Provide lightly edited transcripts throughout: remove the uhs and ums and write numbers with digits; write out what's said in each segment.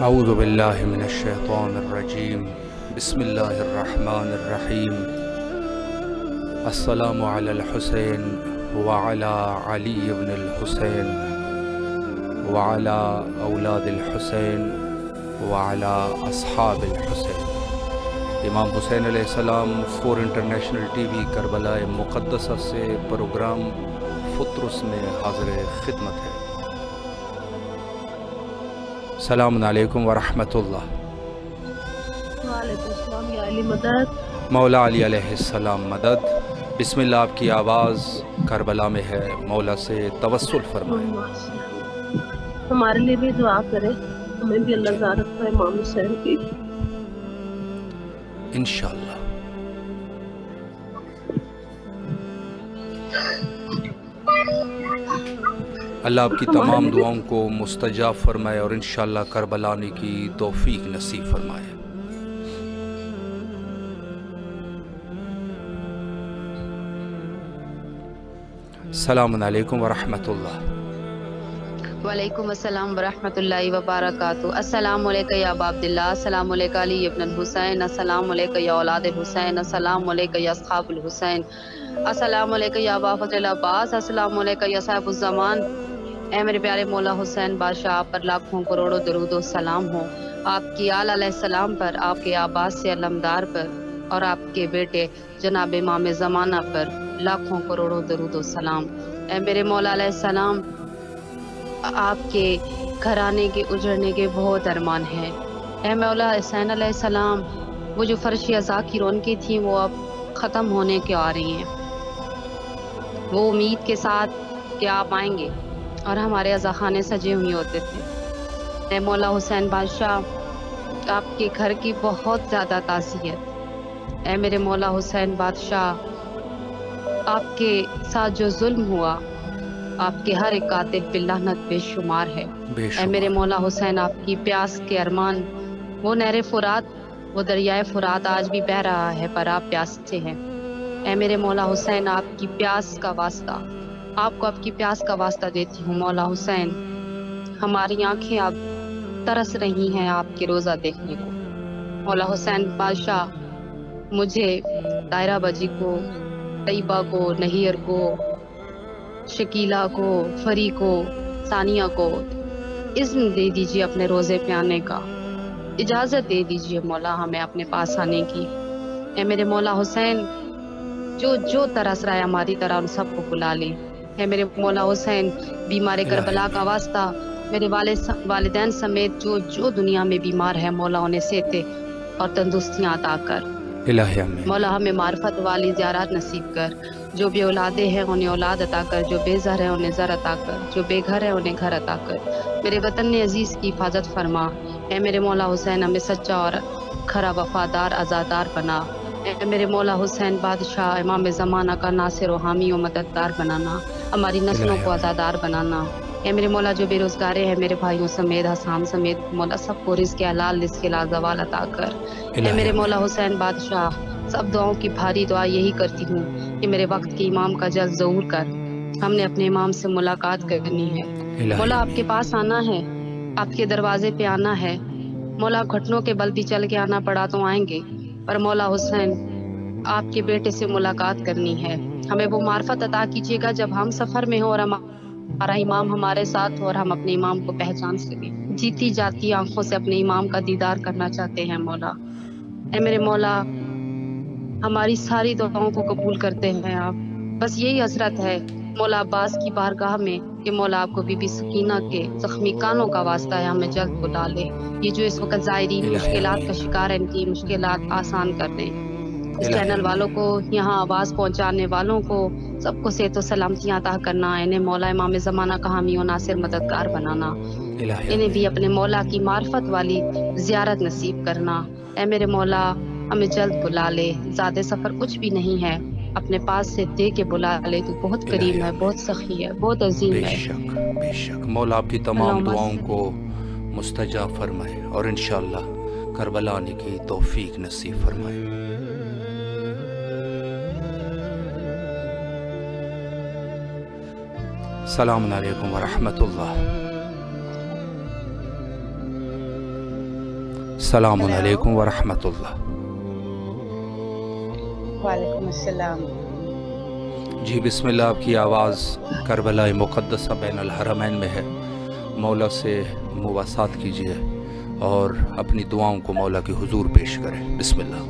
اعوذ باللہ من الشیطان الرجیم بسم اللہ الرحمن الرحیم السلام علی الحسین وعلی علی بن الحسین وعلی اولاد الحسین وعلی اصحاب الحسین۔ امام حسین علیہ السلام 4 انٹرنیشنل ٹی وی کربلا مقدسہ سے پروگرام فطرس میں حاضر خدمت ہے۔ السلام علیکم ورحمۃ اللہ۔ وعلیکم السلام یا علی مدد۔ مولا علی علیہ السلام مدد۔ بسم اللہ، آپ کی آواز کربلا میں ہے، مولا سے توسل فرمائیں۔ ہمارے لیے بھی دعا کرے، ہمیں بھی اللہ زیارت کا امام حسین کی انشاءاللہ۔ اللہ آپ کی تمام دعاؤں کو مستجاب فرمائے اور انشاءاللہ کربلا آنے کی توفیق نصیب فرمائے۔ السلام علیکم ورحمۃ اللہ۔ وعلیکم السلام ورحمۃ اللہ وبرکاتہ۔ السلام علیکم یا ابا عبداللہ، السلام علیکم علی ابن الحسین، السلام علیکم یا اولاد الحسین، السلام علیکم یا اصحاب الحسین، السلام علیکم یا ابا فضل عباس، السلام علیکم یا صاحب الزمان۔ اے میرے پیارے مولا حسین بادشاہ، آپ پر لاکھوں کروڑوں درود و سلام ہو، آپ کی آل علیہ السلام پر، آپ کے آباد سے علمدار پر اور آپ کے بیٹے جناب امام زمانہ پر لاکھوں کروڑوں درود و سلام۔ اے میرے مولا علیہ السلام، آپ کے گھرانے کے اجڑنے کے بہت ارمان ہیں۔ اے مولا حسین علیہ السلام، وہ جو فرش ازا کی رونقیں تھیں وہ اب ختم ہونے کے آ رہی ہیں، وہ امید کے ساتھ کہ آپ آئیں گے اور ہمارے ازا خانے سجے ہوئے ہوتے تھے۔ اے مولا حسین بادشاہ، آپ کے گھر کی بہت زیادہ تعزیت۔ اے میرے مولا حسین بادشاہ، آپ کے ساتھ جو ظلم ہوا، آپ کے ہر ایک قاتل پہ لعنت بے شمار ہے۔ اے میرے مولا حسین، آپ کی پیاس کے ارمان، وہ نہر فرات، وہ دریائے فرات آج بھی بہہ رہا ہے پر آپ پیاسے ہیں۔ اے میرے مولا حسین، آپ کی پیاس کا واسطہ، آپ کو آپ کی پیاس کا واسطہ دیتی ہوں مولا حسین، ہماری آنکھیں اب ترس رہی ہیں آپ کے روزہ دیکھنے کو۔ مولا حسین بادشاہ، مجھے طاہرہ بجی کو، طیبہ کو، نہیر کو، شکیلہ کو، فری کو، ثانیہ کو اذن دے دیجیے اپنے روزے پہ آنے کا، اجازت دے دیجیے مولا ہمیں اپنے پاس آنے کی۔ اے میرے مولا حسین، جو ترس رہا ہے ہماری طرح ان سب کو بلا لے۔ اے میرے مولا حسین، بیمار کربلا کا واسطہ، میرے والدین سمیت جو دنیا میں بیمار ہے مولا انہیں صحت اور تندرستیاں عطا کر۔ مولا ہمیں معرفت والی زیارات نصیب کر، جو بے اولادے ہیں انہیں اولاد عطا کر، جو بے زر ہیں انہیں زر عطا کر، جو بے گھر ہیں انہیں گھر عطا کر۔ میرے وطن عزیز کی حفاظت فرما۔ اے میرے مولا حسین، ہمیں سچا اور کھرا وفادار عزادار بنا۔ اے میرے مولا حسین بادشاہ، امام زمانہ کا ناصر و حامی و مددگار بنانا، ہماری نسلوں کو عزادار بنانا۔ اے میرے مولا، جو بے روزگارے ہیں میرے بھائیوں سمیت، حسام سمیت، مولا سب کو رزق حلال رزق لازوال عطا کر۔ اے میرے مولا حسین بادشاہ، سب دعاؤں کی بھاری دعا یہی کرتی ہوں کہ میرے وقت کے امام کا جلد ظہور کر، ہم نے اپنے امام سے ملاقات کرنی ہے۔ مولا آپ کے پاس آنا ہے، آپ کے دروازے پہ آنا ہے مولا، گھٹنوں کے بل بھی چل کے آنا پڑا تو آئیں گے، پر مولا حسین آپ کے بیٹے سے ملاقات کرنی ہے۔ ہمیں وہ معرفت عطا کیجیے گا جب ہم سفر میں ہوں اور ہمارا امام ہمارے ساتھ ہو اور ہم اپنے امام کو پہچان سکیں، جیتی جاتی آنکھوں سے اپنے امام کا دیدار کرنا چاہتے ہیں مولا۔ اے میرے مولا، ہماری ساری دعاؤں کو قبول کرتے ہیں آپ، بس یہی حسرت ہے مولا عباس کی بارگاہ میں کہ مولا آپ کو بی بی سکینہ کے زخمی کانوں کا واسطہ ہے، ہمیں جلد بلا لے۔ یہ جو اس وقت زائرین مشکلات کا شکار ہیں، ان کی مشکلات آسان کر دیں۔ اس چینل والوں کو، یہاں آواز پہنچانے والوں کو، سب کو صحت و سلامتیاں عطا کرنا، انہیں مولا امام زمانہ کا حامی و ناصر مددگار بنانا، انہیں بھی اپنے مولا کی معرفت والی زیارت نصیب کرنا۔ اے میرے مولا، ہمیں جلد بلا لے، زیادہ سفر کچھ بھی نہیں ہے، اپنے پاس سے دے کے بلا لے، تو بہت کریم ہے، بہت سخی ہے، بہت عظیم ہے۔ بے شک بے شک، مولا آپ کی تمام دعاؤں کو مستجاب فرمائے اور انشاءاللہ کربلا آنے کی توفیق نصیب فرمائے۔ السلام علیکم ورحمۃ اللہ۔ السلام علیکم ورحمۃ اللہ۔ وعلیکم السلام۔ جی بسم اللہ، آپ کی آواز کربلا مقدسہ بین الحرمین میں ہے، مولا سے مواسات کیجیے اور اپنی دعاؤں کو مولا کے حضور پیش کریں۔ بسم اللہ۔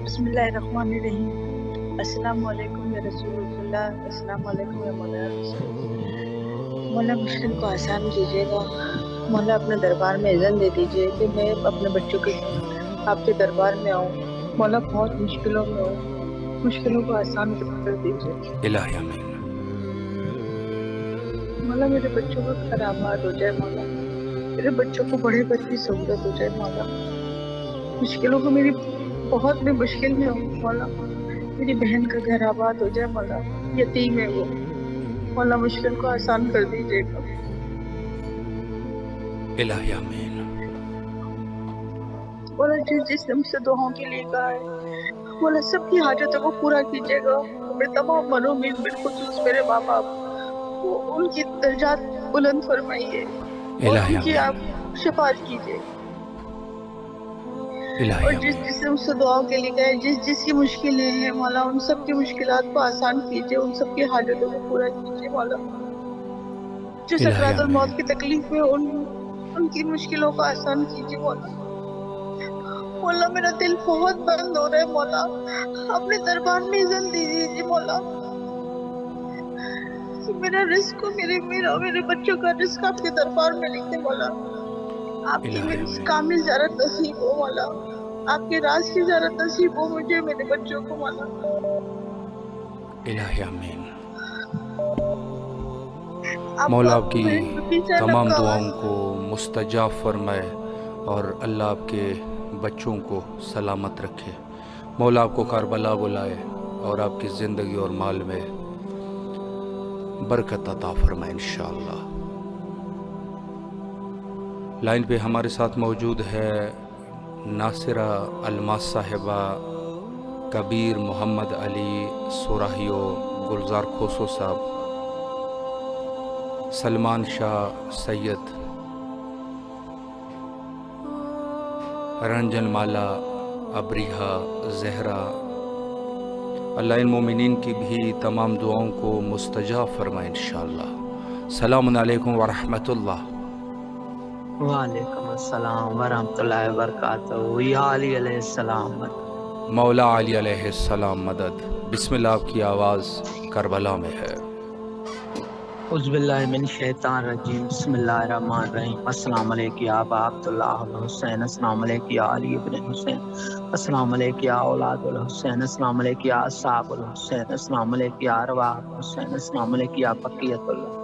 بسم اللہ الرحمن الرحیم۔ السلام علیکم یا رسول اللہ، السلام علیکم یا مولانا رسول۔ مولا مشکل کو آسان کیجیے گا، مولا اپنے دربار میں اذن دے دیجیے کہ میں اپنے بچوں کے آپ کے دربار میں آؤں۔ مولا بہت مشکلوں میں ہوں، مشکلوں کو آسان کر دیجیے الہی آمین۔ مولا میرے بچوں کو خرابات ہو جائے، مولا میرے بچوں کو بڑے گھر کی سہولت ہو جائے، مولا مشکلوں کو میری بہت میں مشکل میں ہوں، مولا میری بہن کا گھر آباد ہو جائے، مولا یتیم ہے وہ، مولا مشکل کو آسان کر دیجیے گا۔ الہی آمین۔ مولا جس نے مجھ سے دعاؤں کے لیے کہا ہے، مولا سب کی حاجتوں کو پورا کیجیے گا۔ میرے تمام منومین بالخصوص میرے ماں باپ، وہ ان کی درجات بلند فرمائیے اور الہی ان کی آپ آمین۔ شفاعت کیجیے۔ الہی اور آمین۔ جس نے مجھ سے دعاؤں کے لیے کہا ہے، جس کی مشکلیں ہیں، مولا ان سب کی مشکلات کو آسان کیجیے، ان سب کی حاجتوں کو پورا کیجیے۔ مولا جو الہی سکرات الموت آمین۔ کی تکلیف میں ان کی مشکلوں کو آسان کیجیے۔ مولا میرا دل بہت بند ہو رہا ہے، مولا اپنے دربار میں اذن دے دیجیے مولا کہ میرا رزق میرے بچوں کا رزق آپ کے دربار میں لکھ دے مولا۔ آپ کی الہی میری آمین۔ کامل زیارت نصیب ہو مولا، آپ کے راز کی زیارت نصیب ہو مجھے، میرے بچوں کو مولا۔ الہی آمین۔ کا مولا آپ کی پیچھے تمام لگا ہوا ہے۔ دعاؤں کو مستجاب فرمائے اور اللہ آپ کے بچوں کو سلامت رکھے۔ مولا آپ کو کربلا بلائے اور آپ کی زندگی اور مال میں برکت عطا فرمائے انشاءاللہ۔ لائن پہ ہمارے ساتھ موجود ہے ناصرہ الماس صاحبہ، کبیر محمد علی سوراہیو، گلزار کھوسو صاحب، سلمان شاہ سید، رنجن مالا، ابریحہ، زہرا۔ اللہ ان مومنین کی بھی تمام دعاؤں کو مستجاب فرمائے انشاءاللہ۔ السلام علیکم ورحمۃ اللہ۔ وعلیکم السلام ورحمۃ اللہ وبرکاتہ۔ یا علی علیہ السلام۔ مولا علی علیہ السلام مدد۔ بسم اللہ، آپ کی آواز کربلا میں ہے۔ اعوذ باللہ من الشیطان الرجیم، بسم اللہ الرحمن الرحیم۔ السلام علیکم یا ابا عبداللہ الحسین، السلام علیکم یا علی ابن حسین، السلام علیکم یا اولاد الحسین، السلام علیکم یا اصحاب الحسین، السلام علیکم یا ارواح الحسین، السلام علیکم یا بقیت اللہ،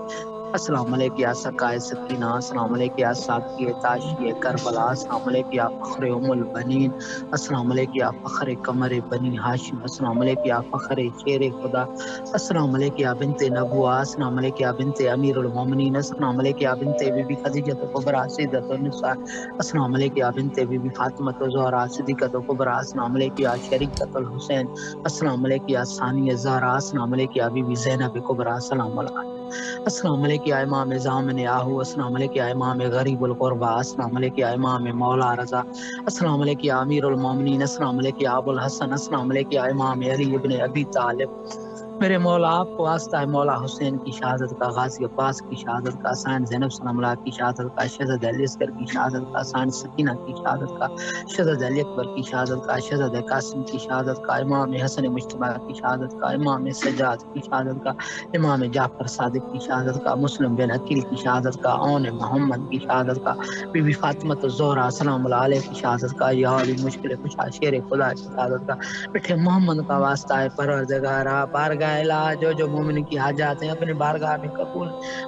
السلام علیکم یا سقائے سکینہ، السلام علیکم یا ساقی تاشی کربلا، السلام علیکم یا فخر ام البنین، السلام علیکم یا فخر قمر بنی ہاشم، السلام علیکم یا فخر شیر خدا، السلام علیکم یا بنت نبوہ، السلام علیکم یا بنت امیر المومنین، السلام علیکم یا بنت بی بی خدیجہ کبریٰ سیدۃ النساء، السلام علیکم یا بنت بی بی فاطمہ الزہرا صدیقۃ کبریٰ، السلام علیکم یا شریکۃ الحسین، السلام علیکم یا ثانی الزہرا، السلام علیکم یا بی بی زینب کبریٰ، السلام علیکم، السلام علیکم یا امام زامن آہو، السلام علیکم یا امام غریب القربہ، السلام علیکم یا امام مولا رضا، السلام علیکم یا امیر المومنین، السلام علیکم یا ابو الحسن، السلام علیکم یا امام علی ابن ابی طالب۔ میرے مولا آپ کو واسطہ ہے مولا حسین کی شہادت کا، غازی عباس کی شہادت کا، حسین زینب سلام اللہ کی شہادت کا، شہزاد علی اصغر کی شہادت کا، حسین سکینہ کی شہادت کا، شہزاد علی اکبر کی شہادت کا، شہزاد قاسم کی شہادت کا، امام حسن مجتبیٰ کی شہادت کا، امام سجاد کی شہادت کا، امام جعفر صادق کی شہادت کا، مسلم بن عقیل کی شہادت کا، اون محمد کی شہادت کا، بی بی فاطمہ الزہرا سلام اللہ علیہ کی شہادت کا، یا علی مشکل کشا شیر خدا کی شہادت کا، بیٹھے محمد کا واسطہ ہے پروردگارا، بارگاہ الہ جو مومن کی حاجات ہیں اپنے بارگاہ میں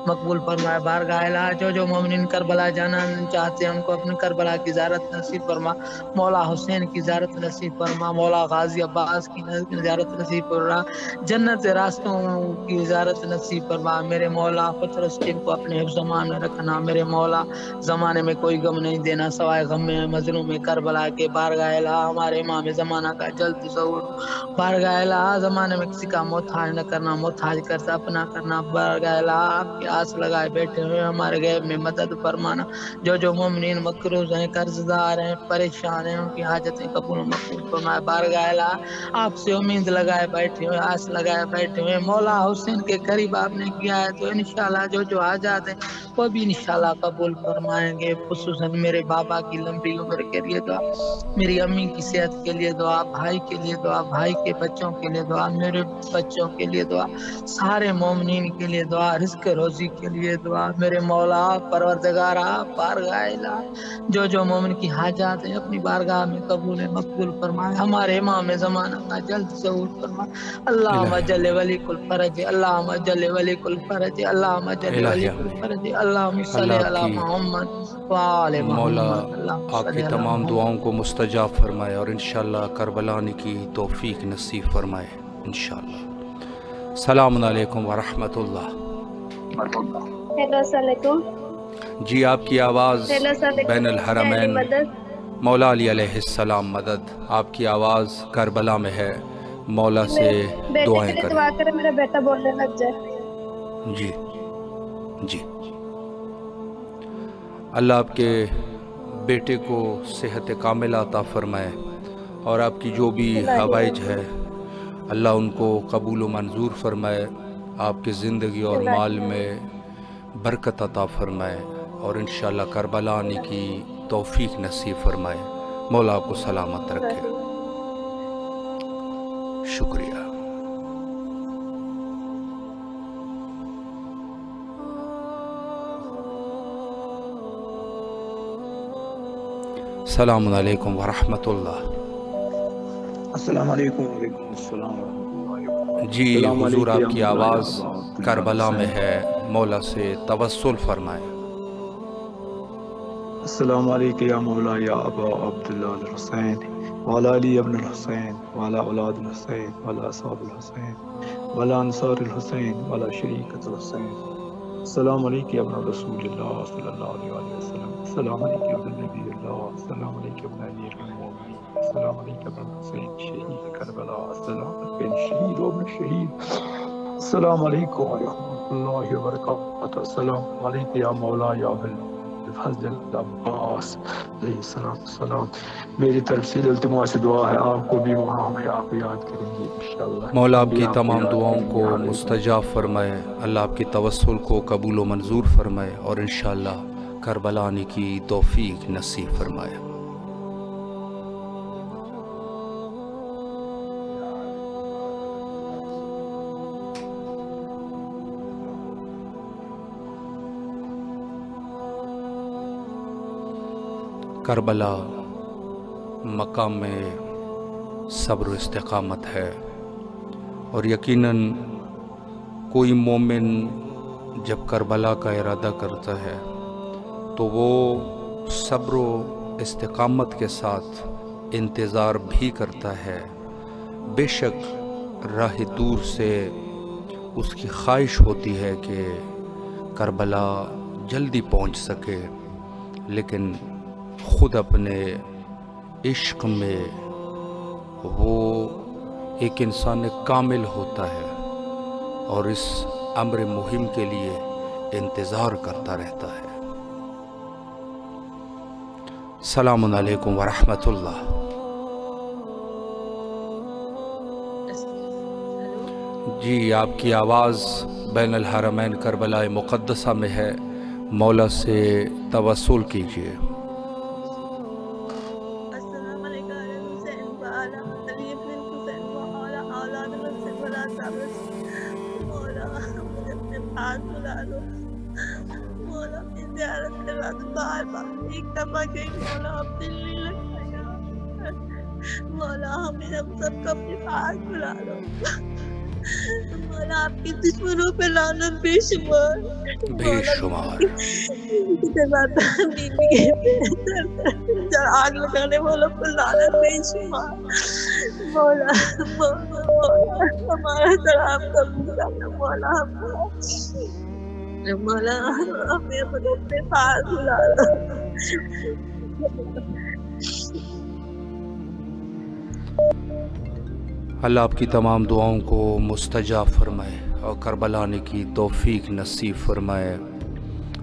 مقبول فرمائے، بارگاہ الہ جو مومن کربلا جانا چاہتے ہیں ان کو اپنے کربلا کی زیارت نصیب فرما، مولا حسین کی زیارت نصیب فرما، مولا غازی عباس کی زیارت نصیب فرما، جنت راستوں کی زیارت نصیب فرما، میرے مولا فلسطین کو اپنے حفظ امان میں رکھنا، میرے مولا زمانے میں کوئی غم نہیں دینا سوائے غم میں مظلوم کربلا کے، بارگاہ الہ ہمارے امام زمانہ کا جلد ظہور، بارگاہ الہ زمانے میں کسی کا موت محتاج نہ کرنا، محتاج کرتا اپنا کرنا، بارگاہ آپ کی آس لگائے بیٹھے ہوئے ہمارے غیب میں مدد فرمانا۔ جو مومنین مقروض ہیں، قرض دار ہیں، پریشان ہیں، ان کی حاجتیں قبول و مقبول فرمائے۔ بارگاہ آپ سے امید لگائے بیٹھے ہوئے، آس لگائے بیٹھے ہوئے، مولا حسین کے قریب آپ نے کیا ہے تو انشاءاللہ جو حاجات ہیں وہ بھی انشاءاللہ قبول فرمائیں گے۔ خصوصاً میرے بابا کی لمبی عمر کے لیے دعا، میری امی کی صحت کے لیے دعا، بھائی کے لیے دعا، بھائی کے بچوں کے لیے دعا، میرے بچوں کے لیے دعا، سارے مومنین کے لیے دعا، رزق روزی کے لیے دعا۔ میرے مولا پروردگارا بارگاہ الہ جو مومن کی حاجات ہیں اپنی بارگاہ میں قبول مقبول فرمائے۔ ہمارے امام زمانہ کا جلد ظہور فرمائے۔ اللہم الہی جل ولی کل فرج، اللہم جل ولی کل فرج، اللہم جل ولی الہی کل فرج، اللہم صلی اللہ آپ علی کی محمد وآل مولا محمد، اللہم آپ کی صلی علی تمام محمد۔ دعاؤں کو مستجاب فرمائے اور انشاءاللہ کربلا آنے کی توفیق نصیب فرمائے انشاءاللہ۔ السلام علیکم ورحمۃ اللہ۔ ہیلو السلام علیکم۔ جی آپ کی آواز ہیلو السلام علیکم۔ بین الحرمین مدد مولا علی علیہ السلام مدد، آپ کی آواز کربلا میں ہے، مولا سے بیٹے کے دعائیں لیے کریں۔ دعا کرے، میرا بیٹا بولنے لگ جائے۔ جی جی، اللہ آپ کے بیٹے کو صحت کامل عطا فرمائے اور آپ کی جو بھی حوائج ہے اللہ ان کو قبول و منظور فرمائے، آپ کی زندگی اور مال میں برکت عطا فرمائے اور انشاءاللہ کربلا آنے کی توفیق نصیب فرمائے۔ مولا آپ کو سلامت رکھے۔ شکریہ۔ السلام علیکم ورحمۃ اللہ۔ السلام علیکم۔ وعلیکم السلام ورحمۃ اللہ۔ جی السلام حضور علیکم آپ کی یا آواز ابا کربلا میں حسین۔ ہے، مولا سے توسل فرمائے۔ السلام علیکم یا مولا یا ابا عبداللہ الحسین وعلی علی ابن الحسین وعلی اولاد الحسین وعلی اصحاب الحسین وعلی انصار الحسین وعلی شریکۃ الحسین۔ السلام علیکم یا ابن رسول اللہ صلی اللہ علیہ وآلہ وسلم۔ السلام علیکم یا ابن نبی اللہ۔ السلام علیکم ابن امیر المومنین۔ السلام علیکم ابن حسین شہید کربلا۔ السلام علیکم شہید و ابن شہید۔ السلام علیکم ورحمۃ اللہ وبرکاتہ۔ السلام علیکم یا مولا یا فضل عباس علیہ السلام۔ میری طرف سے التماس دعا ہے، آپ کو بھی وہاں میں آپ کو یاد کریں گے انشاءاللہ۔ مولا آپ کی کو تمام یاد دعاؤں کریں کو گے۔ مستجاب فرمائے، اللہ آپ کی توسل کو قبول و منظور فرمائے اور انشاءاللہ کربلا آنے کی توفیق نصیب فرمائے۔ کربلا مقام میں صبر و استقامت ہے اور یقیناً کوئی مومن جب کربلا کا ارادہ کرتا ہے تو وہ صبر و استقامت کے ساتھ انتظار بھی کرتا ہے۔ بے شک راہ دور سے اس کی خواہش ہوتی ہے کہ کربلا جلدی پہنچ سکے، لیکن خود اپنے عشق میں وہ ایک انسان کامل ہوتا ہے اور اس امر مہم کے لیے انتظار کرتا رہتا ہے۔ السلام علیکم ورحمۃ اللہ۔ جی آپ کی آواز بین الحرمین کربلا مقدسہ میں ہے، مولا سے توسل کیجیے۔ مولا ہمیں ہم سب کو اپنے پاس بلا لو۔ مولا آپ کی دشمنوں پہ لعنت بے شمار، بے شمار۔ آگ لگانے والوں پر لعنت بے شمار۔ مولا ہمارا سلام قبول کرنا۔ مولا ہمیں اپنے پاس بلا لو۔ اللہ آپ کی تمام دعاؤں کو مستجاب فرمائے اور کربلا آنے کی توفیق نصیب فرمائے۔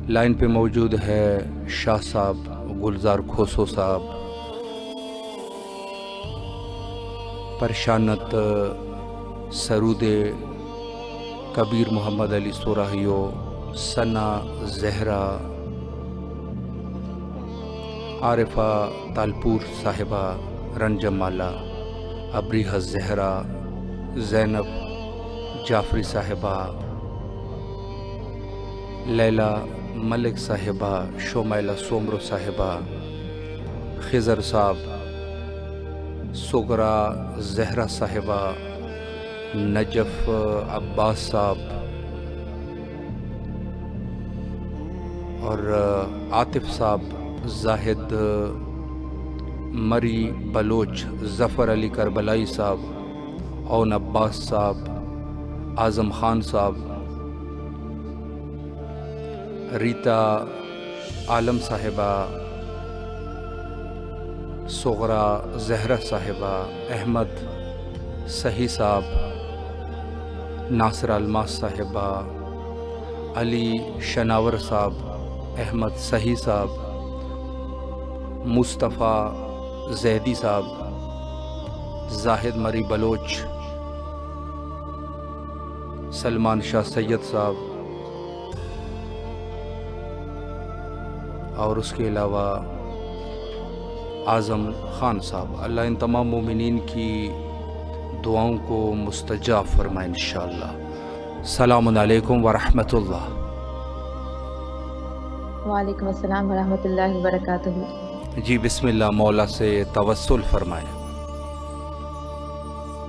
لائن پہ موجود ہے شاہ صاحب گلزار کھوسو صاحب، پرشانت سرود کبیر محمد علی سوراہیو، ثنا زہرا، عارفہ تالپور صاحبہ، رنجم مالا، ابریہ زہرا، زینب جعفری صاحبہ، لیلا ملک صاحبہ، شومیلہ سومرو صاحبہ، خضر صاحب، سغرا زہرا صاحبہ، نجف عباس صاحب اور عاطف صاحب، زاہد مری بلوچ، ظفر علی کربلائی صاحب، اون عباس صاحب، اعظم خان صاحب، ریتا عالم صاحبہ، سغرا زہرا صاحبہ، احمد صحیح صاحب، ناصر الماس صاحبہ، علی شناور صاحب، احمد صحیح صاحب، مصطفیٰ زیدی صاحب، زاہد مری بلوچ، سلمان شاہ سید صاحب، اور اس کے علاوہ اعظم خان صاحب۔ اللہ ان تمام مومنین کی دعاؤں کو مستجاب فرمائے انشاءاللہ۔ السلام علیکم ورحمۃ اللہ۔ وعلیکم السلام ورحمۃ اللہ وبرکاتہ۔ جی بسم اللہ، مولا سے توسل فرمائیں۔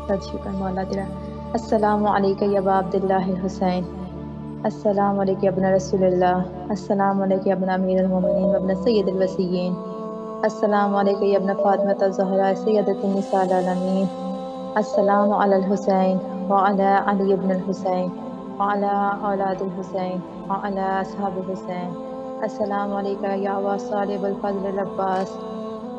بہت شکر مولا تیرا۔ السلام علیکم یا ابا عبداللہ الحسین، السلام علیکم یا ابن رسول اللہ، السلام علیکم یا ابن امیر المومنین و ابن سید الوصیین، السلام علیکم یا ابن فاطمۃ الزہرا سیدۃ النساء العالمین، السلام علی الحسین وعلی علی ابن الحسین وعلی اولاد الحسین وعلی اصحاب الحسین، السلام علیکم یا ابا صالح الفضل العباس،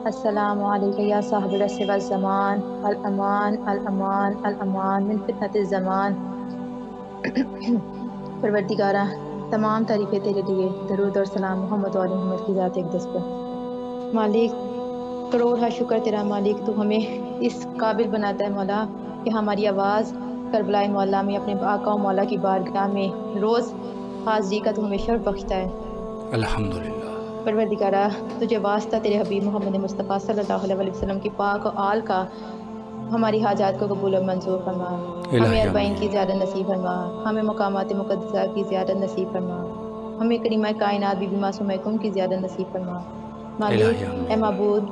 السلام علیکم یا صاحب العصر والزمان، الامان الامان الامان من فتنۃ الزمان۔ پروردگارہ تمام تعریفیں تیرے لیے، درود اور سلام محمد و آل محمد کی ذات اقدس پر۔ مالک کروڑ ہے شکر تیرا مالک، تو ہمیں اس قابل بناتا ہے مولا کہ ہماری آواز کربلائے مولا میں اپنے آقا و مولا کی بارگاہ میں روز حاضری کا تو ہمیں شرف بخشتا ہے۔ الحمدللہ۔ پروردگارہ تجھے واسطہ تیرے حبیب محمد مصطفیٰ صلی اللہ علیہ وسلم کی پاک و آل کا ہماری حاجات کو قبول و منظور فرما، ہمیں اربعین کی زیادت نصیب فرما، ہمیں مقامات مقدسہ کی زیادت نصیب فرما، ہمیں کریمہ کائنات بی بی معصومہ کم کی زیادت نصیب فرما۔ مالک اے معبود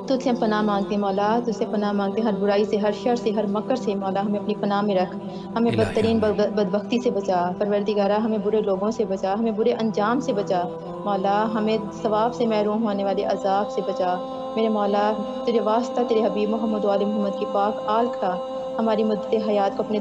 تجھ سے پناہ مانگتے ہیں مولا، تجھ سے پناہ مانگتے ہیں ہر برائی سے، ہر شر سے، ہر مکر سے مولا ہمیں اپنی پناہ میں رکھ، ہمیں بدترین بدبختی سے بچا پروردگارہ، ہمیں برے لوگوں سے بچا، ہمیں برے انجام سے بچا مولا، ہمیں ثواب سے محروم ہونے والے عذاب سے بچا میرے مولا۔ تیرے واسطہ تیرے حبیب محمد و آل محمد کی پاک آل کا ہماری مدت حیات کو اپنے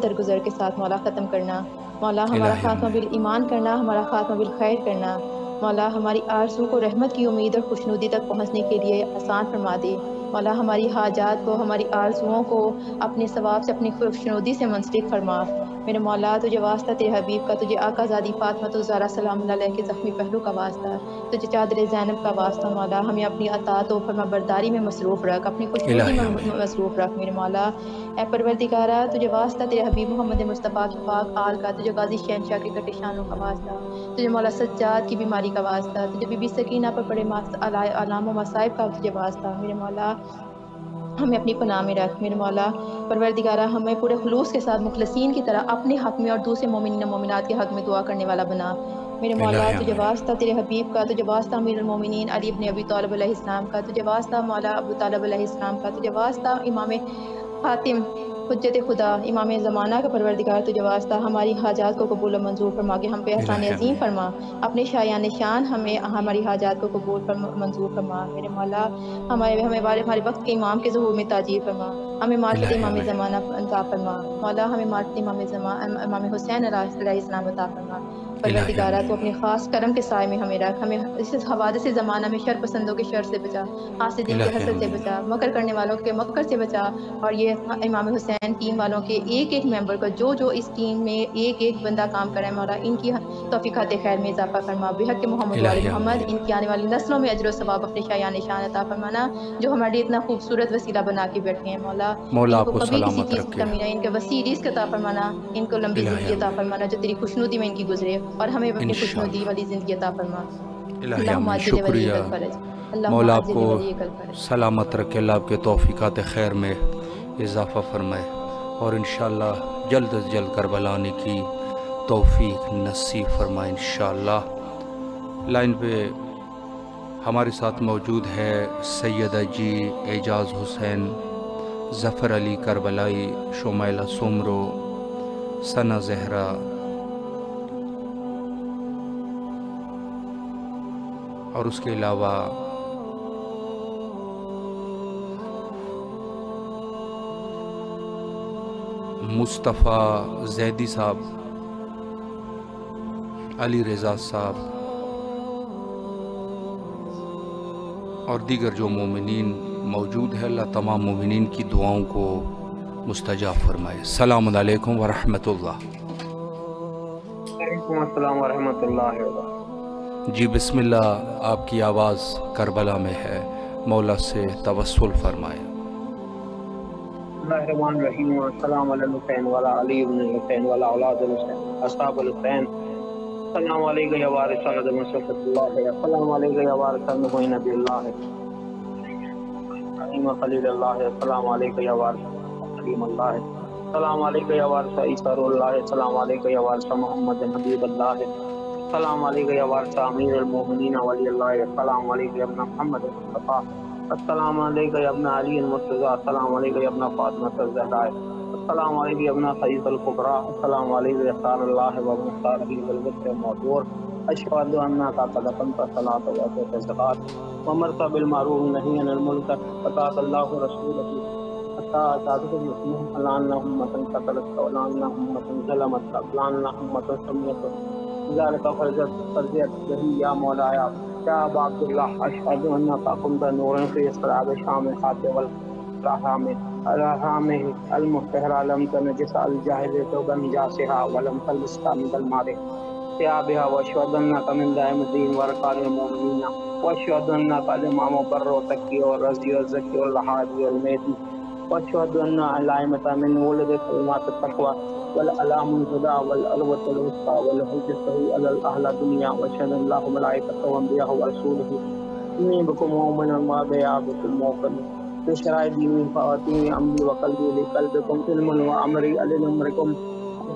درگزر کے ساتھ مولا ختم کرنا مولا، ہمارا خاتمہ بالایمان کرنا، ہمارا خاتمہ بالخیر کرنا مولا، ہماری آرزو کو رحمت کی امید اور خوشنودی تک پہنچنے کے لیے آسان فرما دے مولا، ہماری حاجات کو، ہماری آرزوؤں کو اپنے ثواب سے، اپنی خوشنودی سے منسلک فرما میرے مولا۔ تجھے واسطہ تیرے حبیب کا، تجھے آقا زادی فاطمہ الزہرا سلام اللہ علیہ کے زخمی پہلو کا واسطہ، تجھے چادر زینب کا واسطہ مولا، ہمیں اپنی اطاعت و فرما برداری میں مصروف رکھ، اپنی خوشنودی میں مصروف رکھ میرے مولا۔ اے پروردگارہ تجھے واسطہ تیرے حبیب محمد مصطفیٰ کی پاک آل کا، تجھے غازی شہنشاہ کے کٹے شانوں کا واسطہ، تجھے مولا سجاد کی بیماری کا واسطہ، تجھے بی بی سکینہ پر پڑے علام و مصائب کا تجھے واسطہ میرے مولا، ہمیں اپنی پناہ میں رکھ میرے مولا۔ پروردگارہ ہمیں پورے خلوص کے ساتھ مخلصین کی طرح اپنے حق میں اور دوسرے مومنین و مومنات کے حق میں دعا کرنے والا بنا میرے مولا۔ تجھے واسطہ تیرے حبیب کا، تجھے واسطہ امیر المومنین علی ابن ابی طالب علیہ السلام کا، تجھے واسطہ مولا ابو طالب علیہ السلام کا، تجھے واسطہ امام حاتم حجت خدا امام زمانہ کا پروردگار، تجھے واسطہ ہماری حاجات کو قبول و منظور فرما کے ہم پہ احسان عظیم فرما، اپنے شایان شان ہمیں ہماری حاجات کو قبول منظور فرما میرے مولا۔ ہمارے وقت کے امام کے ظہور میں تاجیر فرما، ہمیں معرفت امام زمانہ عطا فرما مولا، ہمیں معرفت امام حسین علیہ السلام عطا فرما پروردگارہ تو اپنے خاص کرم کے سائے میں ہمیں رکھ، ہمیں اس حوادث زمانہ میں شر پسندوں کے شر سے بچا، حاسدین کے حسد سے بچا، مکر کرنے والوں کے مکر سے بچا، اور یہ امام حسین ٹیم والوں کے ایک ایک ممبر کو، جو جو اس ٹیم میں ایک ایک بندہ کام کرے مولا، ان کی توفیقات خیر میں اضافہ فرما، بحق محمد وآل محمد، ان کی آنے والی نسلوں میں اجر و ثواب اپنے شایان نشان عطا فرمانا، جو ہمارے لیے اتنا خوبصورت وسیلہ بنا کے بیٹھے ہیں مولا، ان کو کبھی کسی چیز کی کمی نہ، ان کے وسیع رزق عطا فرمانا، ان کو لمبی زندگی عطا فرمانا جو تیری خوشنودی میں ان کی گزرے، اور ہمیں اپنی خوشنودی والی زندگی عطا فرما۔ الہی شکریہ مولا، آپ کو سلامت رکھے، اللہ آپ کے توفیقات خیر میں اضافہ فرمائے، اور انشاءاللہ جلد از جلد کربلا آنے کی توفیق نصیب فرمائے انشاءاللہ۔ لائن پہ ہمارے ساتھ موجود ہے سیدہ جی اعجاز حسین، ظفر علی کربلائی، شمیلہ سمرو، ثنا زہرا، اور اس کے علاوہ مصطفیٰ زیدی صاحب، علی رضا صاحب، اور دیگر جو مومنین موجود ہے، اللہ تمام مومنین کی دعاؤں کو مستجاب فرمائے۔ السلام علیکم ورحمۃ اللہ۔ وعلیکم السلام ورحمۃ اللہ وبرکاتہ۔ جی بسم اللہ، آپ کی آواز کربلا میں ہے، مولا سے توسل فرمائے۔ بسم اللہ الرحمن الرحیم، السلام علی الحسین وعلی علی بن الحسین وعلی اولاد الحسین اصحاب الحسین، السلام علیکم یا وارث آدم صفت اللہ، السلام علیکم یا وارث نبی نبی اللہ خلیل اللہ، السلام علیکم یا وارث کلیم اللہ، السلام علیکم یا وارث عیسیٰ روح اللہ، السلام علیکم یا وارث محمد حبیب اللہ، السلام علیکم یا وارث امیر المومنین ولی اللہ، السلام علیکم یا ابن محمد مصطفیٰ، السلام علیکم یا ابن علی المرتضی، السلام علیکم یا ابن فاطمہ الزہرا، السلام علیکم یا ابن خدیجہ الکبریٰ، السلام علیکم یا خال اللہ و ابن صالح والبت المعذور، اشہد انک قد قمت الصلاۃ و اتیت الزکوٰۃ وامرت بالمعروف ونہی عن المنکر وطاعت اللہ رسولہ حتی اتاک المسلمین، اللہم امۃ قتلت اللہم امۃ ظلمت اللہم امۃ سمیت ذالک فرضیت بہی یا مولایا یا ابا عبداللہ، اشہد انک قمت نورا فی اسرار شام خاط والرحام الرحام المطہرہ لم تنجس الجاہل ثوبا نجاسہا ولم تلبسها من الماء ثيابها، واشهد انك من دائم الدين واركان المؤمنين، واشهد انك الامام البر والتقي والرزي والزكي والهادي والمهدي، واشهد ان الائمة من ولد كلمات التقوى والألام الهدى والألوة الوسطى والحجة على الأهل الدنيا، واشهد الله ملائكته وانبياءه ورسوله اني بكم مؤمن ما بيا بكم موقن بشرائع دینی خواتین امری وقلبی لقلبکم علم وعمری علی عمرکم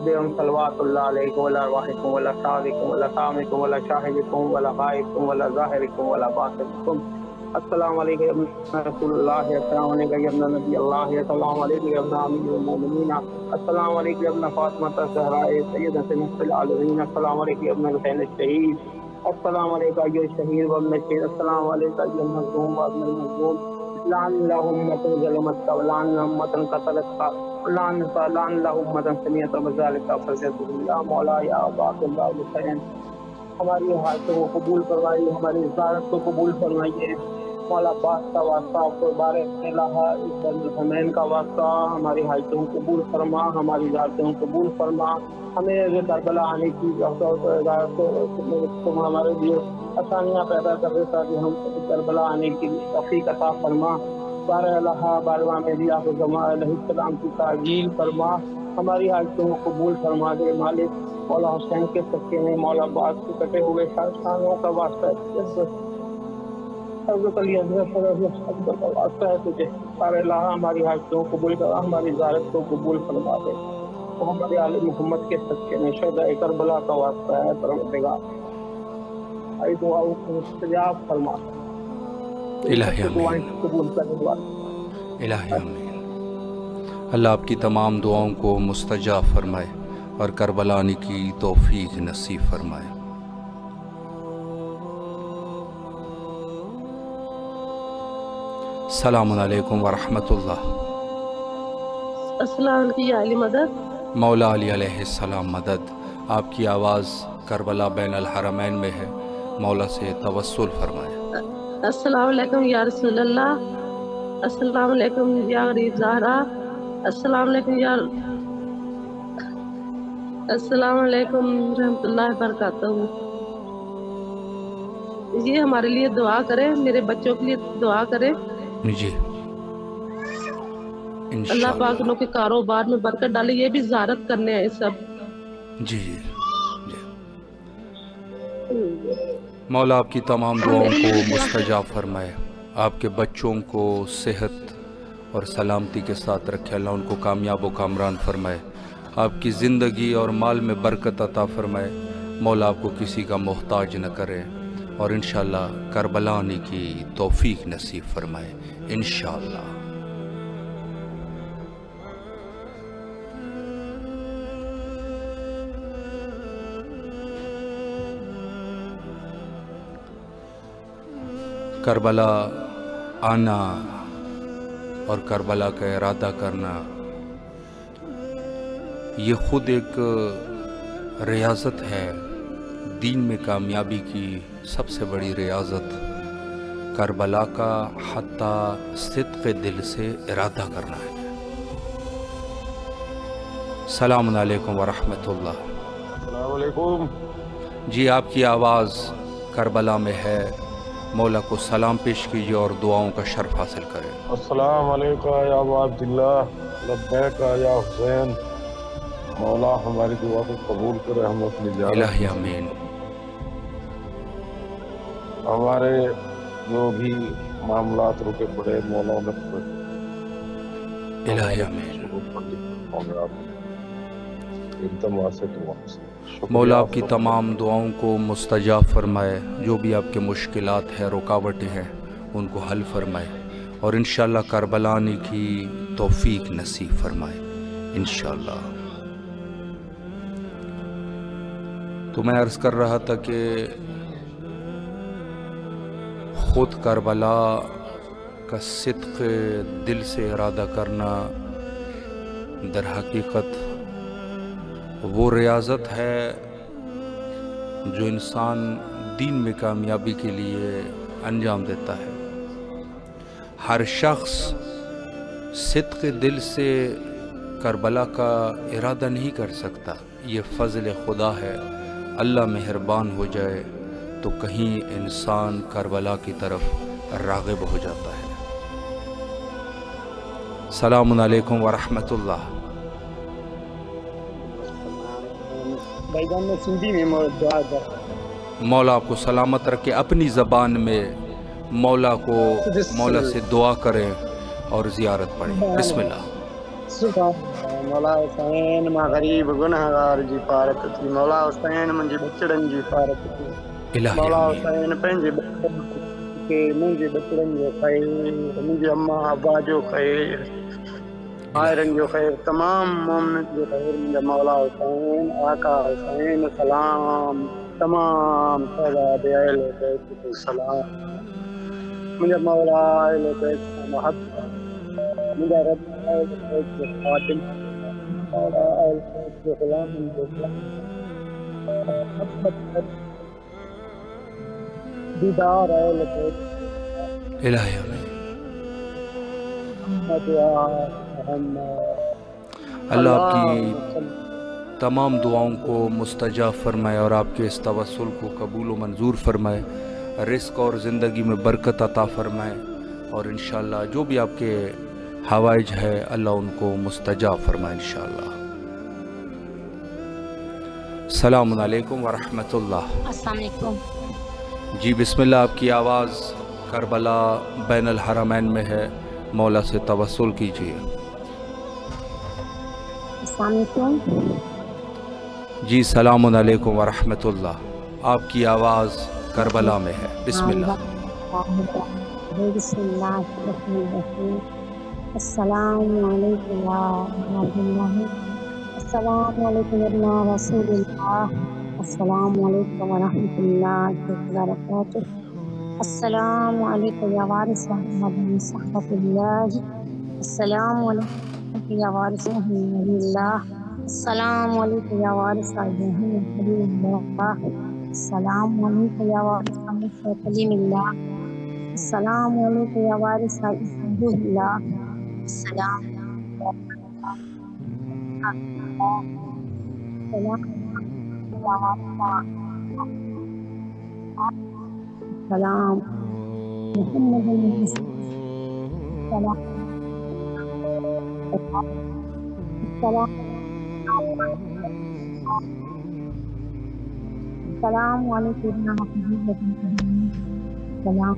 بهم صلوات اللہ علیکم ولا ارواحکم ولا شاہدکم ولا سامکم ولا شاہدکم ولا غائبکم ولا ظاہرکم ولا باطنکم، السلام علیکم یا ابن رسول اللہ، السلام علیکم یا ابن نبی اللہ، السلام علیکم یا ابن امیر المومنین، السلام علیکم یا ابن فاطمہ الزہراء سیدۃ نساء العالمین، السلام علیکم یا ابن الحسین الشہید، السلام علیکم یا الشہید وابن الشہید، السلام علیکم یا المظلوم وابن المظلوم، لعن اللہ امت ظلمت ولعن امت قتلت لعن اللہ امت سمیت وذالک فرضیت یا مولا یا ابا عبداللہ حسین، ہماری حاجتوں کو قبول فرمائیے، ہماری زیارت کو قبول فرمائیے مولا، باس کا واسطہ قربان الہ حسین کا واسطہ ہماری حاجتوں کو قبول فرما، ہماری زیارتوں کو قبول فرما، ہمیں یہ کربلا آنے کی تم ہمارے لیے آسانیاں پیدا کر دے تاکہ ہم کربلا آنے کی توفیق عطا فرما، بار الہ بارواں میں بھی آپ علیہ السلام کی تعجیل فرما، ہماری حاجتوں کو قبول فرما دے مالک، مولا حسین کے صدقے میں مولا باز کے کٹے ہوئے شانوں کا واسطہ حضرت علی اکبر کا واسطہ ہے تجھے، بار الہ ہماری حاجتوں کو قبول کرا، ہماری زیارت کو قبول فرما دے، محمد علی محمد کے صدقے میں شہداء کربلا کا واسطہ ہے پروردگار، آئی دعاؤں کو مستجاب فرما، الہی آمین، قبول کرنے والا، الہی آمین۔ اللہ آپ کی تمام دعاؤں کو مستجاب فرمائے اور کربلا آنے کی توفیق نصیب فرمائے۔ السلام علیکم ورحمۃ اللہ۔ السلام علیکم یا علی مدد، مولا علی علیہ السلام مدد۔ آپ کی آواز کربلا بین الحرمین میں ہے، مولا سے توسل فرمائیں۔ السلام علیکم یا رسول اللہ، السلام علیکم یا غریب زہرا، السلام علیکم یا السلام علیکم رحمۃ اللہ وبرکاتہ۔ یہ ہمارے لیے دعا کرے، میرے بچوں کے لیے دعا کرے، جی اللہ پاک انشاءاللہ۔ انہوں کے کاروبار میں برکت ڈالے، یہ بھی زیارت کرنے آئے سب۔ جی جی جی، مولا آپ کی تمام دعاؤں کو مستجاب فرمائے، آپ کے بچوں کو صحت اور سلامتی کے ساتھ رکھے، اللہ ان کو کامیاب و کامران فرمائے، آپ کی زندگی اور مال میں برکت عطا فرمائے، مولا آپ کو کسی کا محتاج نہ کرے، اور انشاءاللہ کربلا آنے کی توفیق نصیب فرمائے انشاءاللہ۔ کربلا آنا اور کربلا کا ارادہ کرنا یہ خود ایک ریاضت ہے، دین میں کامیابی کی سب سے بڑی ریاضت کربلا کا حتیٰ صدق دل سے ارادہ کرنا ہے۔ السلام علیکم ورحمۃ اللہ۔ السلام علیکم۔ جی آپ کی آواز کربلا میں ہے، مولا کو سلام پیش کیجیے اور دعاؤں کا شرف حاصل کریں۔ السلام علیکم یا ابا عبداللہ، لبیک یا حسین، مولا ہماری دعا کو قبول کرے، ہم اپنی جان الہی آمین۔ ہمارے جو بھی معاملات رکے پڑے مولا نے الہی آمین۔ مولا آپ کی تمام دعاؤں کو مستجاب فرمائے، جو بھی آپ کے مشکلات ہیں، رکاوٹیں ہیں، ان کو حل فرمائے، اور انشاءاللہ کربلا آنے کی توفیق نصیب فرمائے انشاءاللہ۔ تو میں عرض کر رہا تھا کہ خود کربلا کا صدق دل سے ارادہ کرنا در حقیقت وہ ریاضت ہے جو انسان دین میں کامیابی کے لیے انجام دیتا ہے۔ ہر شخص صدق دل سے کربلا کا ارادہ نہیں کر سکتا، یہ فضل خدا ہے، اللہ مہربان ہو جائے تو کہیں انسان کربلا کی طرف راغب ہو جاتا ہے۔ السلام علیکم ورحمۃ اللہ۔ بھائی جان میں سندھی میں دعا کر، مولا آپ کو سلامت رکھے، اپنی زبان میں مولا سے دعا کریں اور زیارت پڑھیں۔ بسم اللہ۔ مولا حسین ماں غریب گنہگار جی فارت تھی، مولا حسین منجی بچڑن جی فارت تھی، مولا حسین پنجے منجے بچڑن جو خیر، منجی اماں ابا جو خیر، آئرن جو خیر، تمام مومن جو خیر، منجا مولا حسین آقا حسین سلام، تمام شہزاد اہل بیت کو سلام، منجا مولا اہل بیت کو محبت، منجا رب اہل بیت کو خادم، مولا اہل بیت کو غلام جو محبت دیدار اہل بیت الہی آمین۔ اللہ آپ کی تمام دعاؤں کو مستجاب فرمائے اور آپ کے اس توسل کو قبول و منظور فرمائے، رزق اور زندگی میں برکت عطا فرمائے، اور انشاءاللہ جو بھی آپ کے حوائج ہے اللہ ان کو مستجاب فرمائے انشاءاللہ۔ السلام علیکم ورحمۃ اللہ۔ السلام علیکم۔ جی بسم اللہ، آپ کی آواز کربلا بین الحرمین میں ہے، مولا سے توسل کیجیے۔ السلام علیکم۔ جی السلام علیکم ورحمۃ اللہ، آپ کی آواز کربلا میں ہے، بسم اللہ۔ بسم اللہ الرحمن الرحیم۔ السلام علیکم یا اللہ، السلام علیکم یا رسول اللہ، السلام علیکم ورحمۃ اللہ وبرکاتہ، السلام علیکم یا وارث صحبت اللہ، السلام علیکم یا وارث نبی اللہ، السلام علیکم یا وارث ابراہیم خلیل اللہ، السلام علیکم یا وارث موسیٰ کلیم اللہ، السلام علیکم یا وارث عیسیٰ روح اللہ، السلام سلام محمد سلام السلام السلام علیکم السلام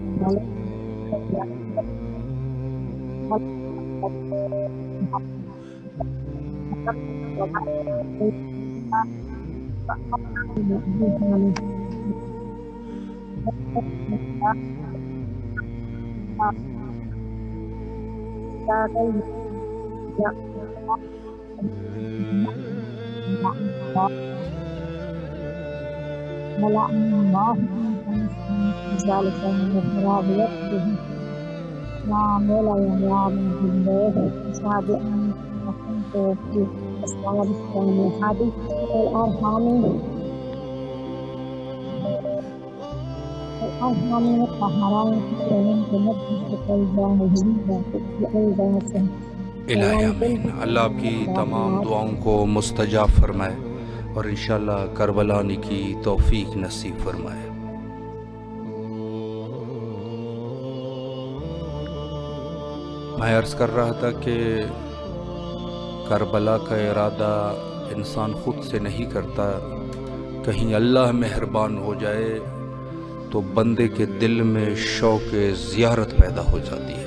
الہی آمین۔ اللہ آپ کی تمام دعاؤں کو مستجاب فرمائے اور انشاءاللہ کربلا آنے کی توفیق نصیب فرمائے۔ میں عرض کر رہا تھا کہ کربلا کا ارادہ انسان خود سے نہیں کرتا، کہیں اللہ مہربان ہو جائے تو بندے کے دل میں شوق زیارت پیدا ہو جاتی ہے۔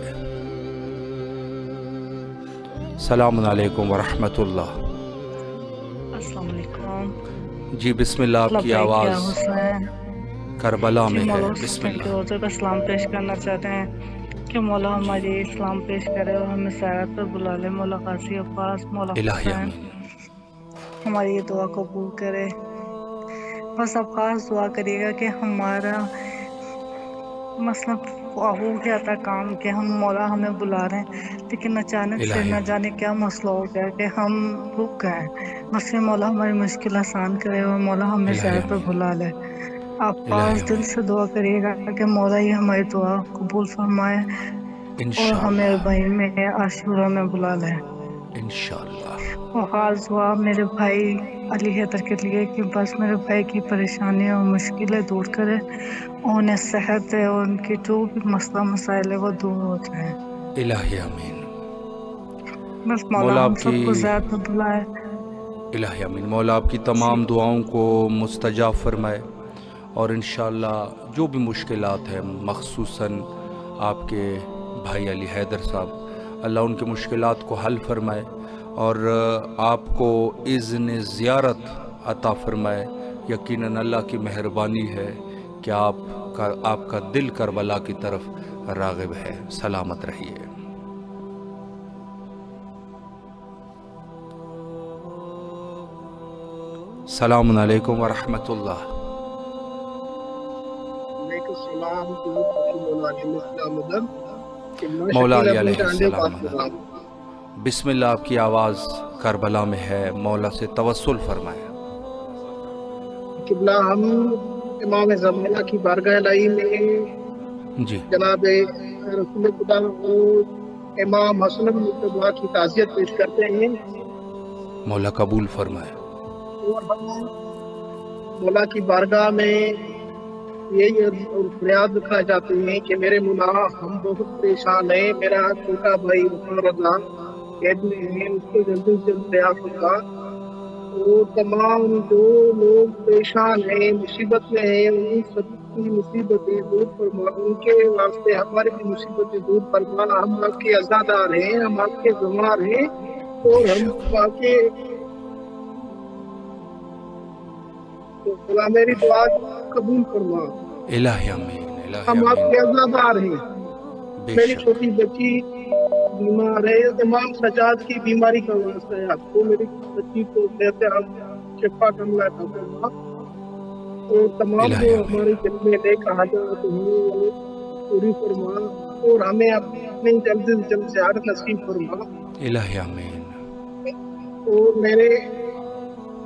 السلام علیکم ورحمۃ اللہ۔ السلام علیکم جی بسم اللہ، آپ کی آواز کربلا میں ہے۔ بسم اللہ۔ روزے کا سلام پیش کرنا چاہتے ہیں کہ مولا ہماری اسلام پیش کرے اور ہمیں سیرت پر بلا لے۔ مولا غازی عباس، مولا حسین ہماری یہ دعا قبول کرے۔ بس آپ خاص دعا کریے گا کہ ہمارا مسئلہ ہو گیا تھا کام کہ ہم مولا ہمیں بلا رہے ہیں لیکن اچانک سے نہ جانے کیا مسئلہ ہو گیا کہ ہم رک گئے۔ بس یہ مولا ہماری مشکل آسان کرے اور مولا ہمیں سیرت پر بلا لے۔ آپ پاس دل سے دعا کریے گا کہ مولا یہ ہماری دعا قبول فرمائے اور ہمیں اربعین میں عاشورہ میں بلا لے انشاءاللہ۔ اور خاص دعا میرے بھائی علی حیدر کے لیے کہ بس میرے بھائی کی پریشانی اور مشکلیں دور کرے اور انہیں صحت دے اور ان کی جو بھی مسئلہ مسائل ہے وہ دور ہو جائے۔ الہی آمین۔ بس مولا ہم سب کو زیادہ میں بلائے۔ الہی آمین۔ مولا آپ کی تمام دعاؤں کو مستجاب فرمائے اور انشاءاللہ جو بھی مشکلات ہیں، مخصوصاً آپ کے بھائی علی حیدر صاحب، اللہ ان کے مشکلات کو حل فرمائے اور آپ کو اذن زیارت عطا فرمائے۔ یقیناً اللہ کی مہربانی ہے کہ آپ کا دل کربلا کی طرف راغب ہے۔ سلامت رہیے۔ السلام علیکم ورحمۃ اللہ۔ مولا علی علیہ السلام، بسم اللہ، آپ کی آواز کربلا میں ہے، مولا سے توسل فرمائے۔ قبلہ ہم امام زمانہ کی بارگاہ الہی میں جی جناب رسول خدا کو امام حسن المرتضیٰ کی تعزیت پیش کرتے ہیں۔ مولا قبول فرمائے۔ اور ہم مولا کی بارگاہ میں یہی فریاد رکھنا چاہتے ہیں کہ میرے مولا ہم بہت پریشان ہیں، میرا چھوٹا بھائی رسول رضا قید میں ہے، اس کو جلدی سے جلد رہا ہوگا۔ اور تمام جو لوگ پریشان ہیں، مصیبت میں ہیں، ان سب کی مصیبتیں دور فرما، ان کے واسطے ہماری بھی مصیبتیں دور فرما۔ ہم آپ کے عزادار ہیں، ہم آپ کے گنوار ہیں اور ہم آپ کے میری دعا قبول فرما۔ الہی آمین۔ ہم آپ کے عزادار ہیں۔ میری چھوٹی بچی بیمار ہے، امام سجاد کی بیماری کا واسطہ ہے، آپ کو میری بچی کو کہتے ہم شفا کملا تھا فرما اور تمام جو ہماری دل میں لے کہا جاتا ہے پوری فرما اور ہمیں اپنی جلد سے جلد زیارت نصیب فرما۔ الہی آمین۔ اور میرے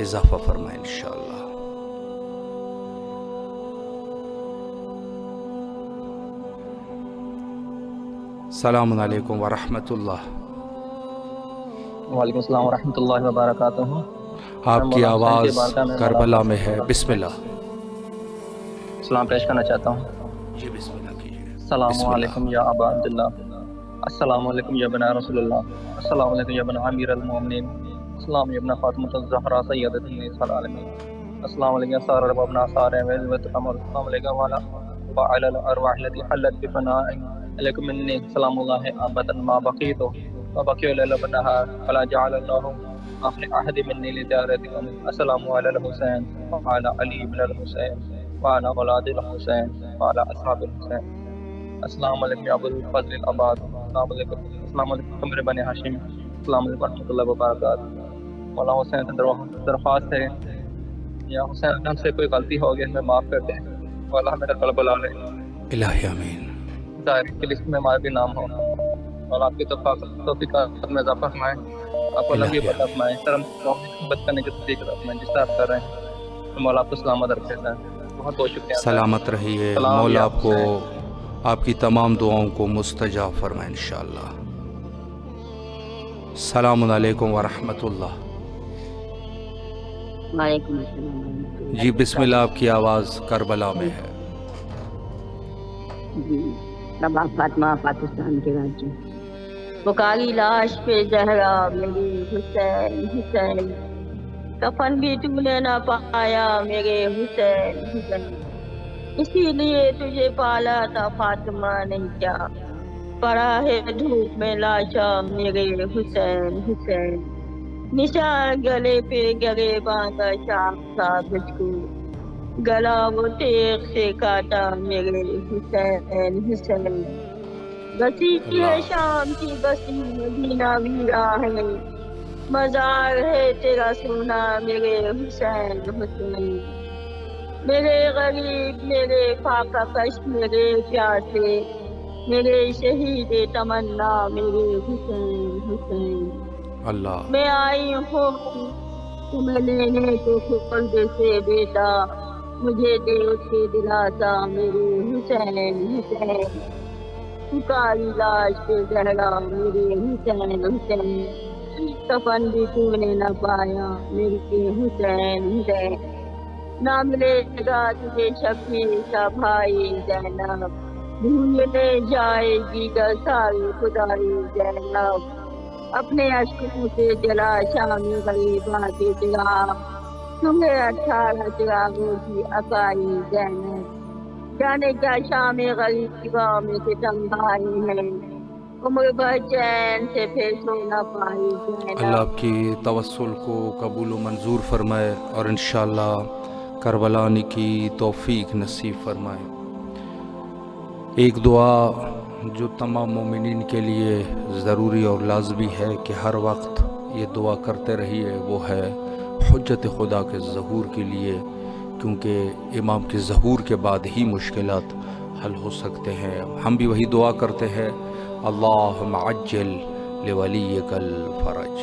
اضافہ فرمائیں انشاءاللہ۔ السلام علیکم ورحمۃ اللہ۔ وعلیکم السلام ورحمۃ اللہ وبرکاتہ۔ آپ کی آواز کربلا میں ہے، بسم اللہ۔ سلام پیش کرنا چاہتا ہوں۔ جی بسم اللہ کیجیے۔ السلام علیکم یا ابا عبداللہ، السلام علیکم یا بنا رسول اللہ، السلام علیکم یا بنا امیر المومنین، السلام یا بنا فاطمۃ الزہرا سیدۃ النساء العالمین، السلام علیکم یا سار ربنا سار وعزت الامر، السلام علیکم وعلی الارواح التي حلت بفناء علیکم منی سلام اللہ ابدا ما بقیت وبقی اللیل والنہار فلا جعل اللہ آخر عہد منی لزیارتکم، السلام علی الحسین وعلی علی بن الحسین وعلی اولاد الحسین وعلی اصحاب الحسین، السلام علیکم ابو الفضل العباد، السلام علیکم میرے بنی ہاشم، السلام علیکم ورحمۃ اللہ وبرکاتہ۔ مولانا حسین سے درخواست ہے یا حسین ہم سے کوئی غلطی ہو گئی ہمیں معاف کر دیں، مولا میرا قلب بلا لے، الہی آمین۔ ظاہر کی لسٹ میں ہمارا بھی نام ہو، اور آپ کی توفیقات میں اضافہ فرمائیں، آپ کو لمبی عمر فرمائیں، شرم بد کرنے کی توفیق فرمائیں جس طرح آپ کر رہے ہیں، مولا آپ کو سلامت رکھے سر، بہت بہت شکریہ۔ سلامت رہیے، مولا آپ کو آپ کی تمام دعاؤں کو مستجاب فرمائے انشاءاللہ۔ السلام علیکم ورحمۃ اللہ۔ وعلیکم السلام۔ جی بسم اللہ، آپ کی آواز کربلا میں ہے۔ جی ربا فاطمہ پاکستان کے راجی، پکاری لاش پہ زہرا میری حسین حسین، کفن بھی تو نے نہ پایا میرے حسین حسین، اسی لیے تجھے پالا تھا فاطمہ نہیں کیا، پڑا ہے دھوپ میں لاشا میرے حسین حسین، نشان گلے پہ گرے باندھا شام تھا تجھ کو، گلا وہ تیغ سے کاٹا میرے حسین حسین، بسی ہے شام کی بسی مدینہ ویران ہے، مزار ہے تیرا سونا میرے حسین حسین، میرے غریب میرے فاقہ کش میرے پیاسے، میرے شہید تمنا میرے حسین حسین، اللہ میں آئی ہوں تمہیں لینے کو خلد سے بیٹا، مجھے دے کے دلاسا میرے حسین حسین، پکاری لاش پہ زہرا میرے حسین حسین، کفن بھی تو نے نہ پایا میرے حسین حسین، نہ ملے گا تجھے شفیع سا بھائی زینب، بھولنے جائے گی گا ساری خدائی زینب، اپنے اشکوں سے جلا شامی غریباں کے چراغ، تمہیں 18 چراغوں کی عقائی زینب، جانے کیا شام غریباں میں سے تنہائی ہے، عمر بھر چین سے پھر سو نہ پائی زینب۔ اللہ آپ کی توسل کو قبول و منظور فرمائے اور انشاءاللہ کربلا آنے کی توفیق نصیب فرمائے۔ ایک دعا جو تمام مومنین کے لیے ضروری اور لازمی ہے کہ ہر وقت یہ دعا کرتے رہیے، وہ ہے حجت خدا کے ظہور کے لیے، کیونکہ امام کے ظہور کے بعد ہی مشکلات حل ہو سکتے ہیں۔ ہم بھی وہی دعا کرتے ہیں، اللہم عجل لولیک الفرج۔